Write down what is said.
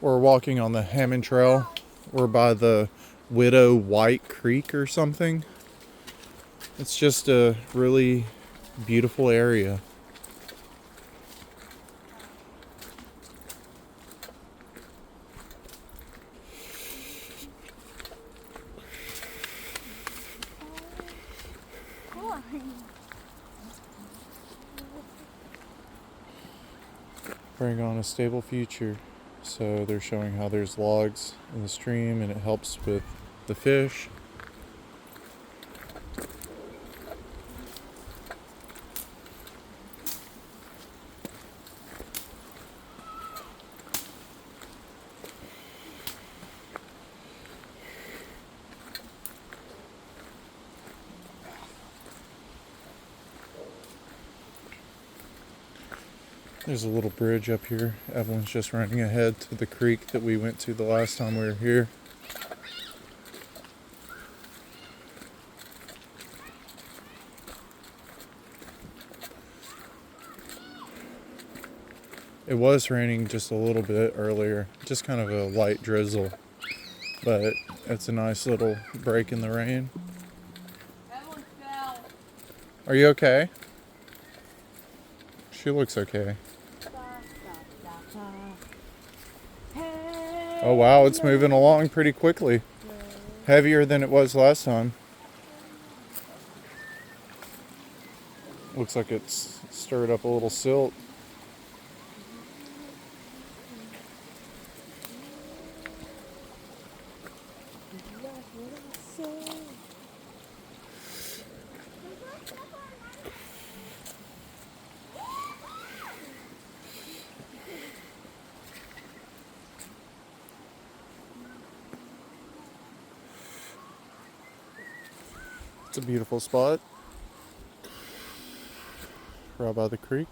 We're walking on the Hammond Trail. We're by the Widow White Creek or something. It's just a really beautiful area. Bring on a stable future. So they're showing how there's logs in the stream and it helps with the fish. There's a little bridge up here. Evelyn's just running ahead to the creek that we went to the last time we were here. It was raining just a little bit earlier, just kind of a light drizzle, but it's a nice little break in the rain. Evelyn fell. Are you okay? She looks okay. Oh wow, it's moving along pretty quickly. Heavier than it was last time. Looks like it's stirred up a little silt. It's a beautiful spot right by the creek.